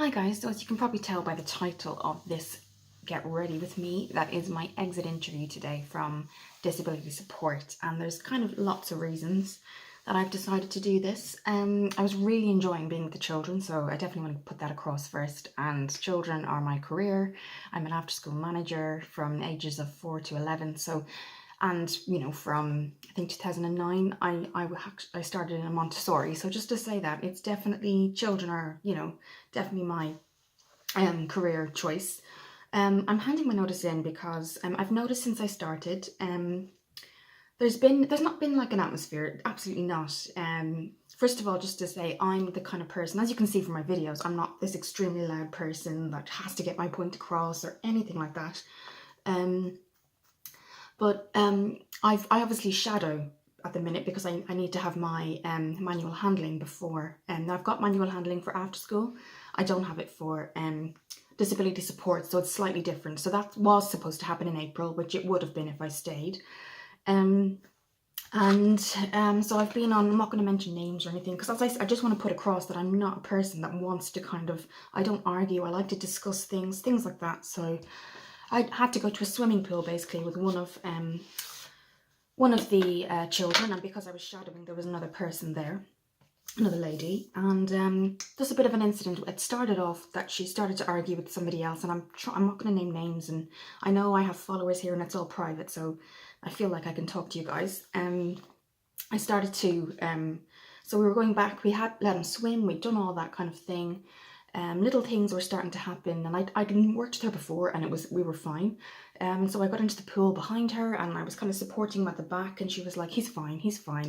Hi guys, so as you can probably tell by the title of this Get Ready With Me, that is my exit interview today from disability support, and there's kind of lots of reasons that I've decided to do this. I was really enjoying being with the children, so I definitely want to put that across first, and children are my career. I'm an after school manager from ages of 4 to 11, so and from I think 2009 I started in a Montessori, so just to say that it's definitely children are definitely my career choice. I'm handing my notice in because I've noticed since I started there's not been like an atmosphere, absolutely not. First of all, just to say, I'm the kind of person, as you can see from my videos, I'm not this extremely loud person that has to get my point across or anything like that. But I obviously shadow at the minute because I need to have my manual handling before. Now I've got manual handling for after school. I don't have it for disability support, so it's slightly different. So that was supposed to happen in April, which it would have been if I stayed. So I've been on, I'm not going to mention names or anything, because I just want to put across that I'm not a person that wants to I don't argue, I like to discuss things like that. So I had to go to a swimming pool basically with one of the children, and because I was shadowing, there was another person there, another lady, and just a bit of an incident. It started off that she started to argue with somebody else, and I'm not going to name names, and I know I have followers here and it's all private, so I feel like I can talk to you guys. I started to so we were going back, we had let him swim, we'd done all that kind of thing. Little things were starting to happen, and I'd worked there before, and we were fine. So I got into the pool behind her, and I was kind of supporting him at the back, and she was like, he's fine,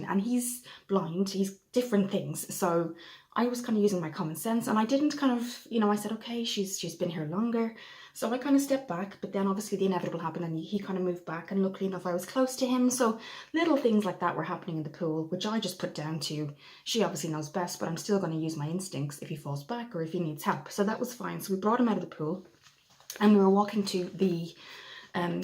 and he's blind, he's different things. So I was kind of using my common sense, and I didn't I said, okay, she's been here longer. So I kind of stepped back, but then obviously the inevitable happened, and he kind of moved back, and luckily enough I was close to him. So little things like that were happening in the pool, which I just put down to, she obviously knows best, but I'm still going to use my instincts if he falls back or if he needs help. So that was fine. So we brought him out of the pool, and we were walking to the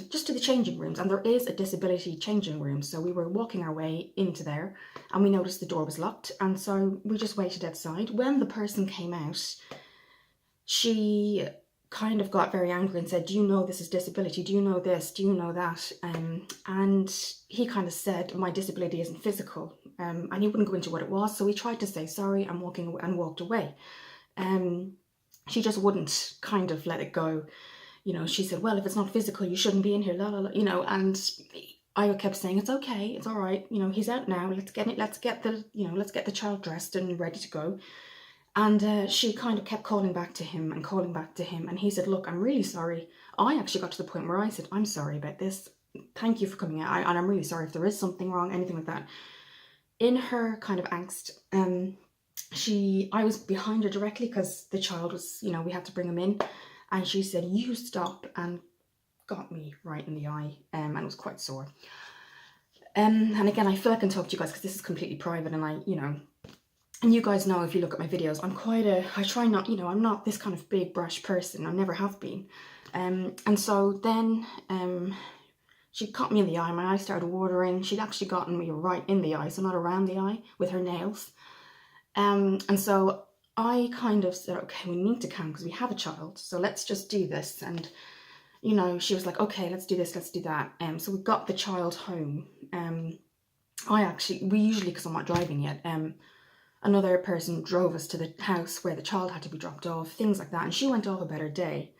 just to the changing rooms, and there is a disability changing room. So we were walking our way into there, and we noticed the door was locked, and so we just waited outside. When the person came out, she kind of got very angry and said, do you know this is disability? Do you know this? Do you know that? And he kind of said, my disability isn't physical. And he wouldn't go into what it was. So we tried to say sorry and walked away. She just wouldn't kind of let it go. She said, well, if it's not physical, you shouldn't be in here, la la la, and I kept saying, it's okay, it's all right, he's out now, let's get the child dressed and ready to go. And she kind of kept calling back to him, and he said, look, I'm really sorry. I actually got to the point where I said, I'm sorry about this. Thank you for coming out, and I'm really sorry if there is something wrong, anything like that. In her kind of angst, I was behind her directly because the child was, we had to bring him in, and she said, you stop, and got me right in the eye, and it was quite sore. And again, I feel I can talk to you guys because this is completely private, and and you guys know, if you look at my videos, I try not, I'm not this kind of big brash person. I never have been. And so then she caught me in the eye. My eye started watering. She'd actually gotten me right in the eye, so not around the eye, with her nails. And so I kind of said, okay, we need to come because we have a child. So let's just do this. And, she was like, okay, let's do this, let's do that. So we got the child home. We usually, because I'm not driving yet, another person drove us to the house where the child had to be dropped off, things like that, and she went off about her day.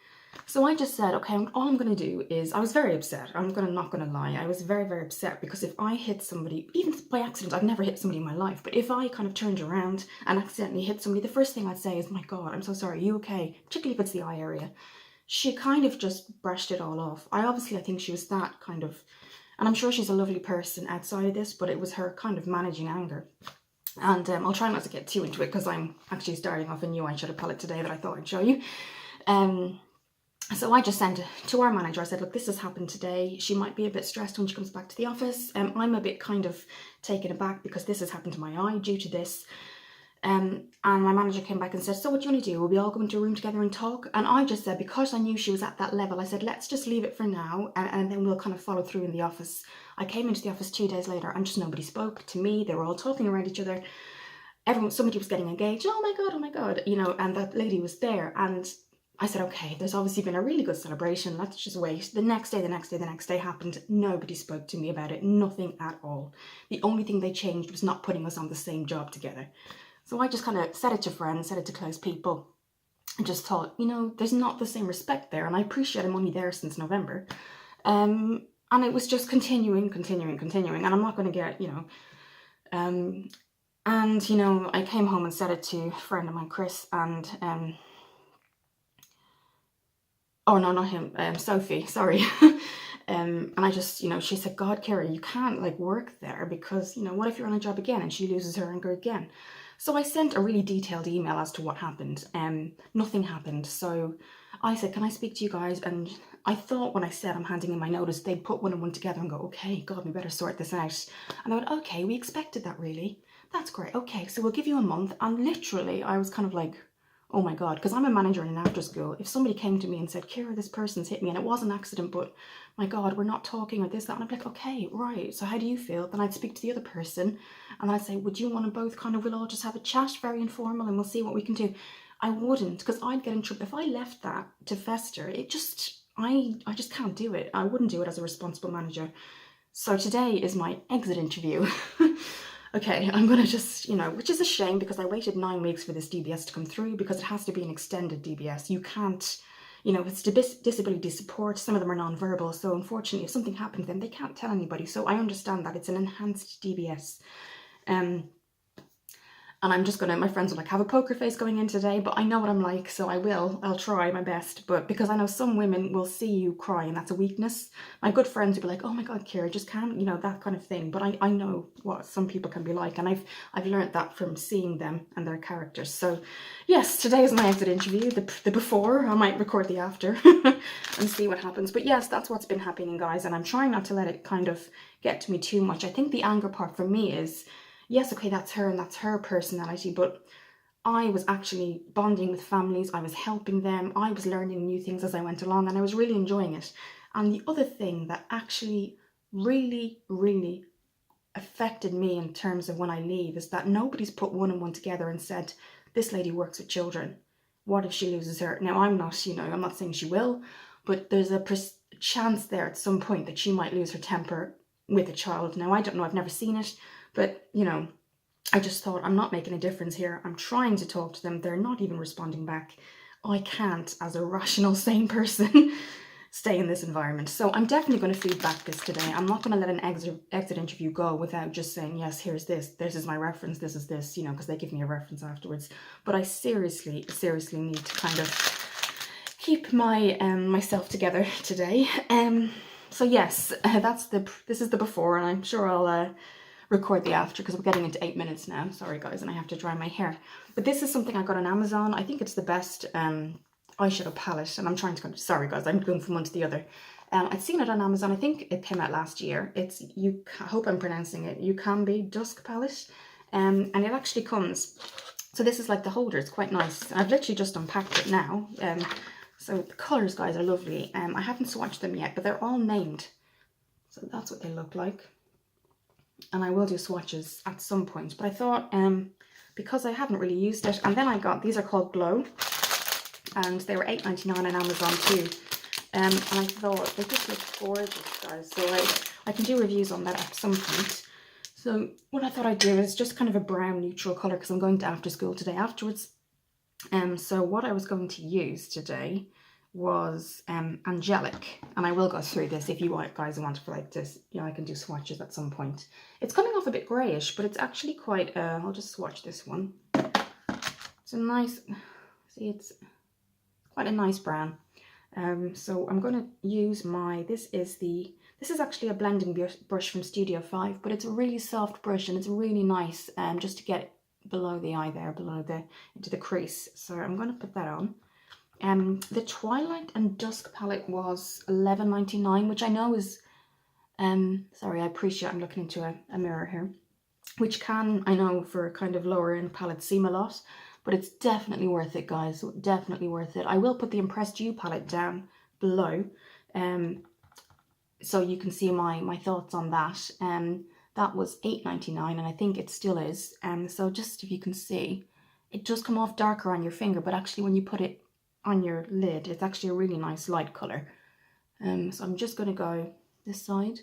So I just said, okay, all I'm going to do is, I was very upset, not going to lie, I was very, very upset, because if I hit somebody, even by accident, I've never hit somebody in my life, but if I kind of turned around and accidentally hit somebody, the first thing I'd say is, my God, I'm so sorry, are you okay? Particularly if it's the eye area. She kind of just brushed it all off. I think she was that kind of, and I'm sure she's a lovely person outside of this, but it was her kind of managing anger. And I'll try not to get too into it because I'm actually starting off a new eyeshadow palette today that I thought I'd show you. So I just sent it to our manager. I said, look, this has happened today. She might be a bit stressed when she comes back to the office. I'm a bit kind of taken aback because this has happened to my eye due to this. And my manager came back and said, so what do you want to do? Will we all go into a room together and talk? And I just said, because I knew she was at that level, I said, let's just leave it for now, and then we'll kind of follow through in the office. I came into the office 2 days later, and just nobody spoke to me. They were all talking around each other. somebody was getting engaged. Oh my God, you know, and that lady was there. And I said, okay, there's obviously been a really good celebration. Let's just wait. The next day happened. Nobody spoke to me about it. Nothing at all. The only thing they changed was not putting us on the same job together. So I just kind of said it to friends, said it to close people, and just thought, you know, there's not the same respect there. And I appreciate I'm only there since November. And it was just continuing. And I'm not going to get, you know, and, you know, I came home and said it to a friend of mine, Chris, and, oh no, not him, Sophie, sorry. And I just, you know, she said, God, Kira, you can't like work there because, you know, what if you're on a job again and she loses her anger again? So I sent a really detailed email as to what happened. Nothing happened. So I said, can I speak to you guys? And I thought when I said I'm handing in my notice, they'd put one and one together and go, okay, God, we better sort this out. And I went, okay, we expected that really. That's great. Okay, so we'll give you a month. And literally, I was kind of like, oh my God, because I'm a manager in an after school. If somebody came to me and said, Kira, this person's hit me, and it was an accident, but my God, we're not talking or this, that, and I'd be like, okay, right, so how do you feel? Then I'd speak to the other person and I'd say, would you want to both kind of, we'll all just have a chat, very informal, and we'll see what we can do. I wouldn't, because I'd get in trouble. If I left that to fester, it just, I just can't do it. I wouldn't do it as a responsible manager. So today is my exit interview. Okay, I'm going to just, you know, which is a shame because I waited 9 weeks for this DBS to come through because it has to be an extended DBS. You can't, you know, it's disability support. Some of them are non-verbal. So unfortunately, if something happened to them, they can't tell anybody. So I understand that it's an enhanced DBS. And I'm just going to, my friends will like have a poker face going in today, but I know what I'm like, so I'll try my best. But because I know some women will see you cry and that's a weakness. My good friends will be like, oh my God, Kira, just calm, you know, that kind of thing. But I know what some people can be like, and I've learned that from seeing them and their characters. So yes, today is my exit interview, the before. I might record the after and see what happens. But yes, that's what's been happening, guys, and I'm trying not to let it kind of get to me too much. I think the anger part for me is, yes, okay, that's her and that's her personality, but I was actually bonding with families, I was helping them, I was learning new things as I went along, and I was really enjoying it. And the other thing that actually really, really affected me in terms of when I leave is that nobody's put one and one together and said, this lady works with children. What if she loses her? Now, I'm not, you know, I'm not saying she will, but there's a chance there at some point that she might lose her temper with a child. Now, I don't know, I've never seen it. But, you know, I just thought, I'm not making a difference here. I'm trying to talk to them. They're not even responding back. I can't, as a rational, sane person, stay in this environment. So I'm definitely going to feed back this today. I'm not going to let an exit interview go without just saying, yes, here's this. This is my reference. This is this, you know, because they give me a reference afterwards. But I seriously need to kind of keep my myself together today. So yes, this is the before, and I'm sure I'll record the after because we're getting into 8 minutes now. Sorry guys, and I have to dry my hair. But this is something I got on Amazon. I think it's the best eyeshadow palette, and I'm trying to, sorry guys, I'm going from one to the other. I'd seen it on Amazon. I think it came out last year. It's, I hope I'm pronouncing it, Ucanbe Dusk Palette. And it actually comes, so this is like the holder. It's quite nice. I've literally just unpacked it now. So the colours, guys, are lovely. I haven't swatched them yet, but they're all named. So that's what they look like. And I will do swatches at some point, but I thought because I haven't really used it, and then I got, these are called Glow, and they were $8.99 on Amazon too, and I thought they just look gorgeous, guys, so I can do reviews on that at some point. So what I thought I'd do is just kind of a brown neutral colour because I'm going to after school today afterwards. So what I was going to use today was Angelic, and I will go through this if you guys want to like this, you know, I can do swatches at some point. It's coming off a bit greyish, but it's actually quite I'll just swatch this one. It's a nice, see, it's quite a nice brown. So I'm going to use my, this is actually a blending brush from Studio 5, but it's a really soft brush and it's really nice just to get below the eye there, into the crease. So I'm going to put that on. The Twilight and Dusk palette was $11.99, which I know is, sorry, I appreciate I'm looking into a mirror here, which can, I know for kind of lower end palettes seem a lot, but it's definitely worth it, guys, definitely worth it. I will put the Impressed You palette down below, so you can see my thoughts on that. that was $8.99, and I think it still is. So just if you can see, it does come off darker on your finger, but actually when you put it on your lid, it's actually a really nice light colour. So I'm just going to go this side.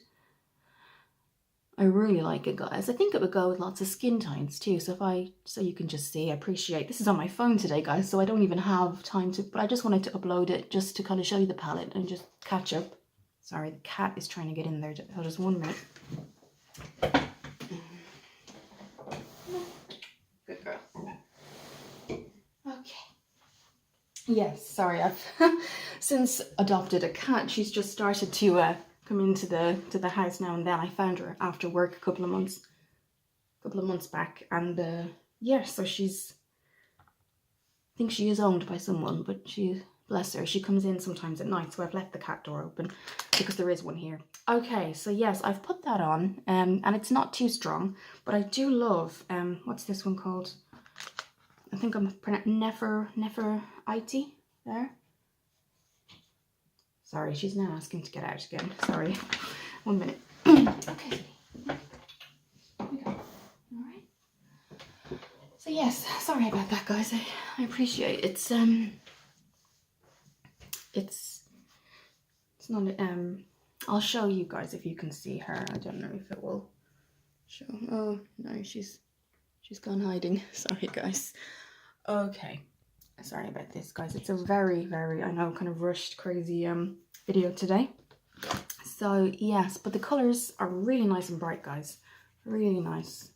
I really like it, guys. I think it would go with lots of skin tones too. So you can just see, I appreciate, this is on my phone today, guys, so I don't even have time to, but I just wanted to upload it just to kind of show you the palette and just catch up. Sorry, the cat is trying to get in there. Just 1 minute. Good girl. Okay. Yes, sorry, I've since adopted a cat. She's just started to come into the house now and then. I found her after work a couple of months back, and yeah, so I think she is owned by someone, but bless her, she comes in sometimes at night, so I've left the cat door open because there is one here. Okay, so yes, I've put that on, and it's not too strong, but I do love, what's this one called? I think I'm pronouncing Nefertiti there. Sorry, she's now asking to get out again. Sorry. 1 minute. Okay. Here we go. All right. So yes, sorry about that, guys. I appreciate it. It's not I'll show you guys if you can see her. I don't know if it will show. Oh no, she's gone hiding. Sorry, guys. Okay. Sorry about this, guys. It's a very, I know, kind of rushed, crazy video today. So yes, but the colors are really nice and bright, guys. Really nice.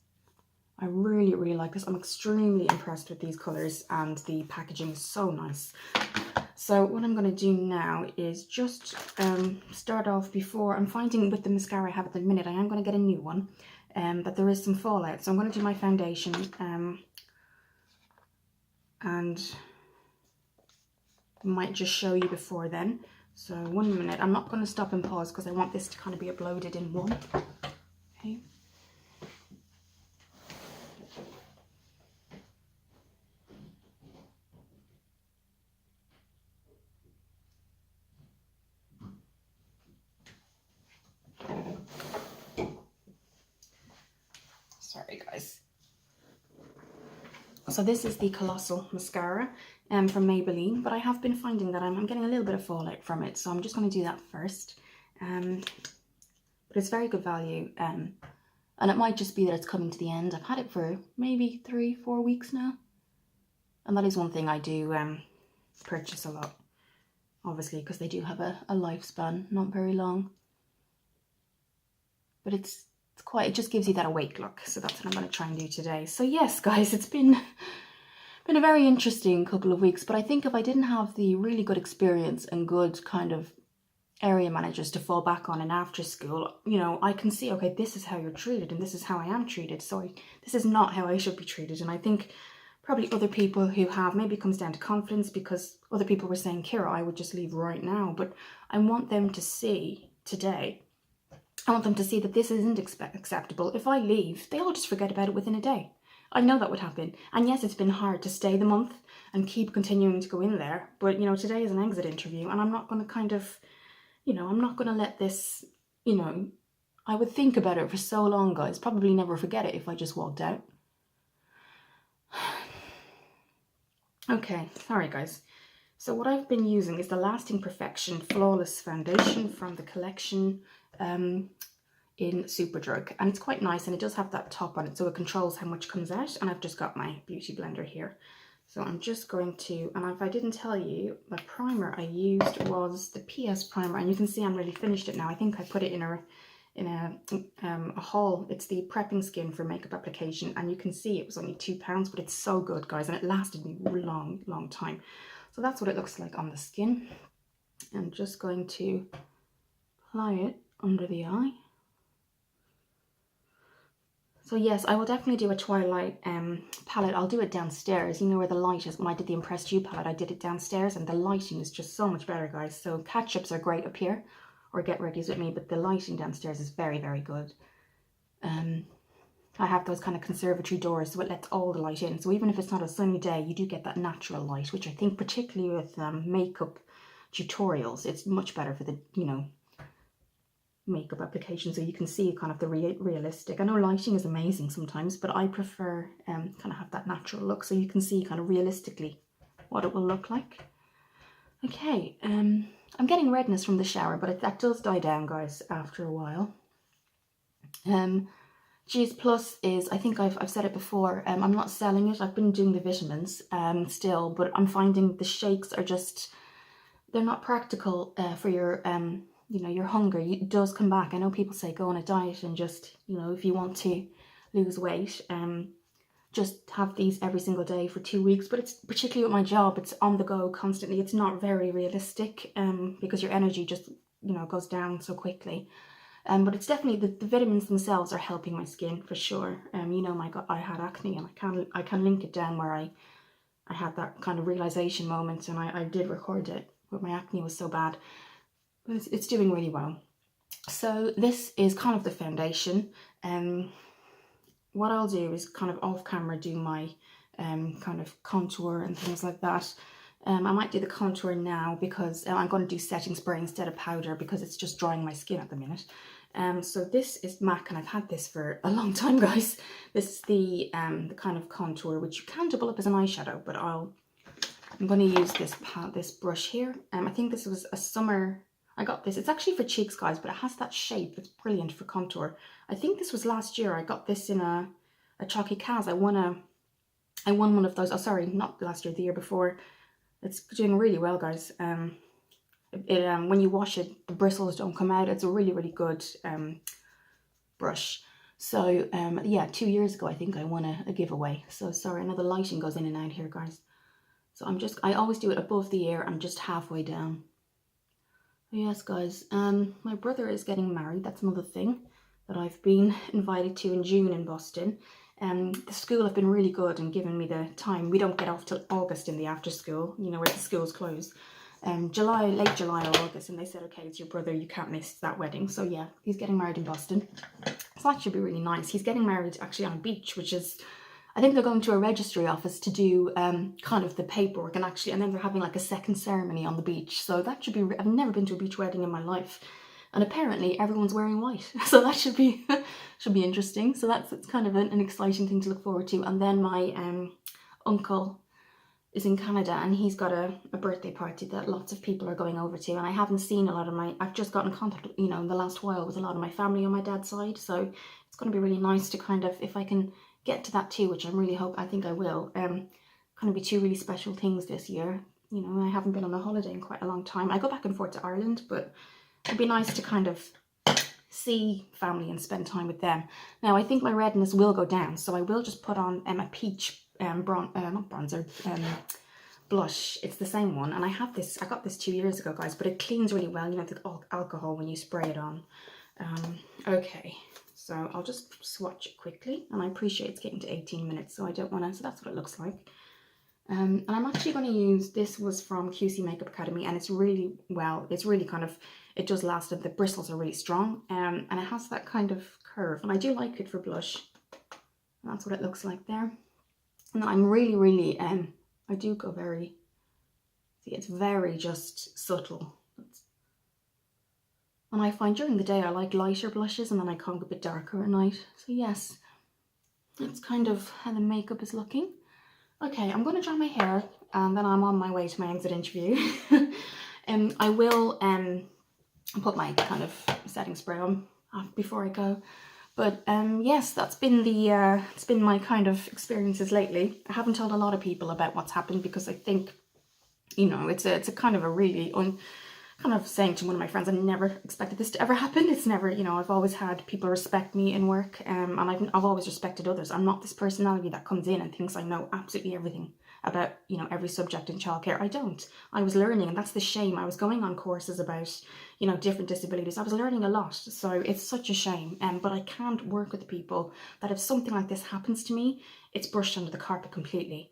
I really like this. I'm extremely impressed with these colors, and the packaging is so nice. So what I'm going to do now is just start off before. I'm finding with the mascara I have at the minute, I am going to get a new one, but there is some fallout. So I'm going to do my foundation, and might just show you before then. So 1 minute. I'm not going to stop and pause because I want this to kind of be uploaded in one. Okay. Sorry, guys. So this is the Colossal Mascara from Maybelline, but I have been finding that I'm getting a little bit of fallout from it, so I'm just going to do that first. But it's very good value, and it might just be that it's coming to the end. I've had it for maybe 3-4 weeks now, and that is one thing I do purchase a lot, obviously, because they do have a lifespan, not very long. But it's quite, it just gives you that awake look, so that's what I'm going to try and do today. So yes, guys, it's been a very interesting couple of weeks, but I think if I didn't have the really good experience and good kind of area managers to fall back on in after school, you know, I can see, okay, this is how you're treated and this is how I am treated, so this is not how I should be treated. And I think probably other people who have, maybe it comes down to confidence, because other people were saying, Kira, I would just leave right now, but I want them to see today, I want them to see that this isn't acceptable. If I leave, they all just forget about it within a day. I know that would happen. And yes, it's been hard to stay the month and keep continuing to go in there. But, you know, today is an exit interview, and I'm not going to kind of, you know, I'm not going to let this, you know, I would think about it for so long, guys. Probably never forget it if I just walked out. Okay, sorry, guys. So what I've been using is the Lasting Perfection Flawless Foundation from the collection in Superdrug, and it's quite nice, and it does have that top on it, so it controls how much comes out. And I've just got my beauty blender here, so I'm just going to, and if I didn't tell you, the primer I used was the PS primer, and you can see I'm really finished it now. I think I put it in a haul. It's the Prepping Skin for makeup application, and you can see it was only £2, but it's so good, guys, and it lasted me a long time. So that's what it looks like on the skin. I'm just going to apply it under the eye. So yes, I will definitely do a Twilight palette. I'll do it downstairs, you know where the light is. When I did the Impressed You palette, I did it downstairs, and the lighting is just so much better, guys. So catch-ups are great up here, or get readies with me, but the lighting downstairs is very good. I have those kind of conservatory doors, so it lets all the light in. So even if it's not a sunny day, you do get that natural light, which I think particularly with makeup tutorials, it's much better for the, you know, makeup application so you can see kind of the realistic. I know lighting is amazing sometimes, but I prefer kind of have that natural look so you can see kind of realistically what it will look like. Okay, I'm getting redness from the shower, but that does die down, guys, after a while. GS Plus is, I think I've said it before, I'm not selling it. I've been doing the vitamins still, but I'm finding the shakes are just, they're not practical for your, you know, your hunger. It does come back. I know people say go on a diet and just, you know, if you want to lose weight, just have these every single day for 2 weeks. But it's particularly with my job, it's on the go constantly. It's not very realistic because your energy just, you know, goes down so quickly. But it's definitely, the vitamins themselves are helping my skin for sure. You know, I had acne, and I can link it down where I had that kind of realization moment, and I did record it, but my acne was so bad. But it's doing really well. So this is kind of the foundation. What I'll do is kind of off camera do my kind of contour and things like that. I might do the contour now because I'm going to do setting spray instead of powder because it's just drying my skin at the minute. So this is MAC, and I've had this for a long time, guys. This is the kind of contour which you can double up as an eyeshadow, but I'm going to use this brush here. I think this was a summer. I got this. It's actually for cheeks, guys, but it has that shape. It's brilliant for contour. I think this was last year. I got this in a Chalky Kaz. I won one of those. Oh, sorry, not last year, the year before. It's doing really well, guys. When you wash it, the bristles don't come out. It's a really, really good brush. So yeah, 2 years ago, I think I won a giveaway. So sorry, I know the lighting goes in and out here, guys. So I always do it above the ear. I'm just halfway down. Yes, guys, my brother is getting married. That's another thing that I've been invited to in June in Boston. The school have been really good and given me the time. We don't get off till August in the after school, you know, where the schools close. Late July or August, and they said, okay, it's your brother, you can't miss that wedding. So yeah, he's getting married in Boston. So that should be really nice. He's getting married actually on a beach, which is, I think they're going to a registry office to do kind of the paperwork, and then they're having like a second ceremony on the beach. So that should be, I've never been to a beach wedding in my life. And apparently everyone's wearing white. So that should be interesting. So it's kind of an exciting thing to look forward to. And then my uncle is in Canada, and he's got a birthday party that lots of people are going over to. And I haven't seen a lot of I've just gotten in contact, you know, in the last while with a lot of my family on my dad's side. So it's going to be really nice to kind of, if I can get to that too, which I think I will, kind of be two really special things this year. You know, I haven't been on a holiday in quite a long time. I go back and forth to Ireland, but it'd be nice to kind of see family and spend time with them. Now, I think my redness will go down, so I will just put on a peach blush. It's the same one, and I got this 2 years ago, guys, but it cleans really well, you know, the alcohol when you spray it on. Okay, so I'll just swatch it quickly, and I appreciate it's getting to 18 minutes, so I don't want to, so that's what it looks like. And I'm actually going to use, this was from QC Makeup Academy, and it's really kind of, it does last, and the bristles are really strong, and it has that kind of curve, and I do like it for blush. That's what it looks like there. And I'm really, I do go very, see, it's very just subtle. And I find during the day I like lighter blushes, and then I can go a bit darker at night. So yes, that's kind of how the makeup is looking. Okay, I'm going to dry my hair, and then I'm on my way to my exit interview. I will put my kind of setting spray on before I go. But yes, that's been it's been my kind of experiences lately. I haven't told a lot of people about what's happened because I think, you know, it's a kind of a really kind of saying to one of my friends, I never expected this to ever happen. It's never, you know, I've always had people respect me in work, and I've always respected others. I'm not this personality that comes in and thinks I know absolutely everything about, you know, every subject in childcare. I don't. I was learning, and that's the shame. I was going on courses about, you know, different disabilities. I was learning a lot, so it's such a shame. But I can't work with people that if something like this happens to me, it's brushed under the carpet completely.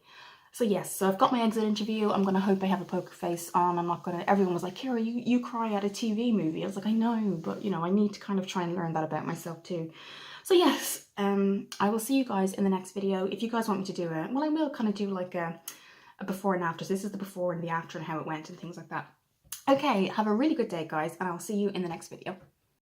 So yes, so I've got my exit interview. I'm going to hope I have a poker face on. I'm not going to, everyone was like, Kira, you cry at a TV movie. I was like, I know, but you know, I need to kind of try and learn that about myself too. So yes, I will see you guys in the next video. If you guys want me to do it, well, I will kind of do like a before and after. So this is the before and the after and how it went and things like that. Okay, have a really good day, guys, and I'll see you in the next video.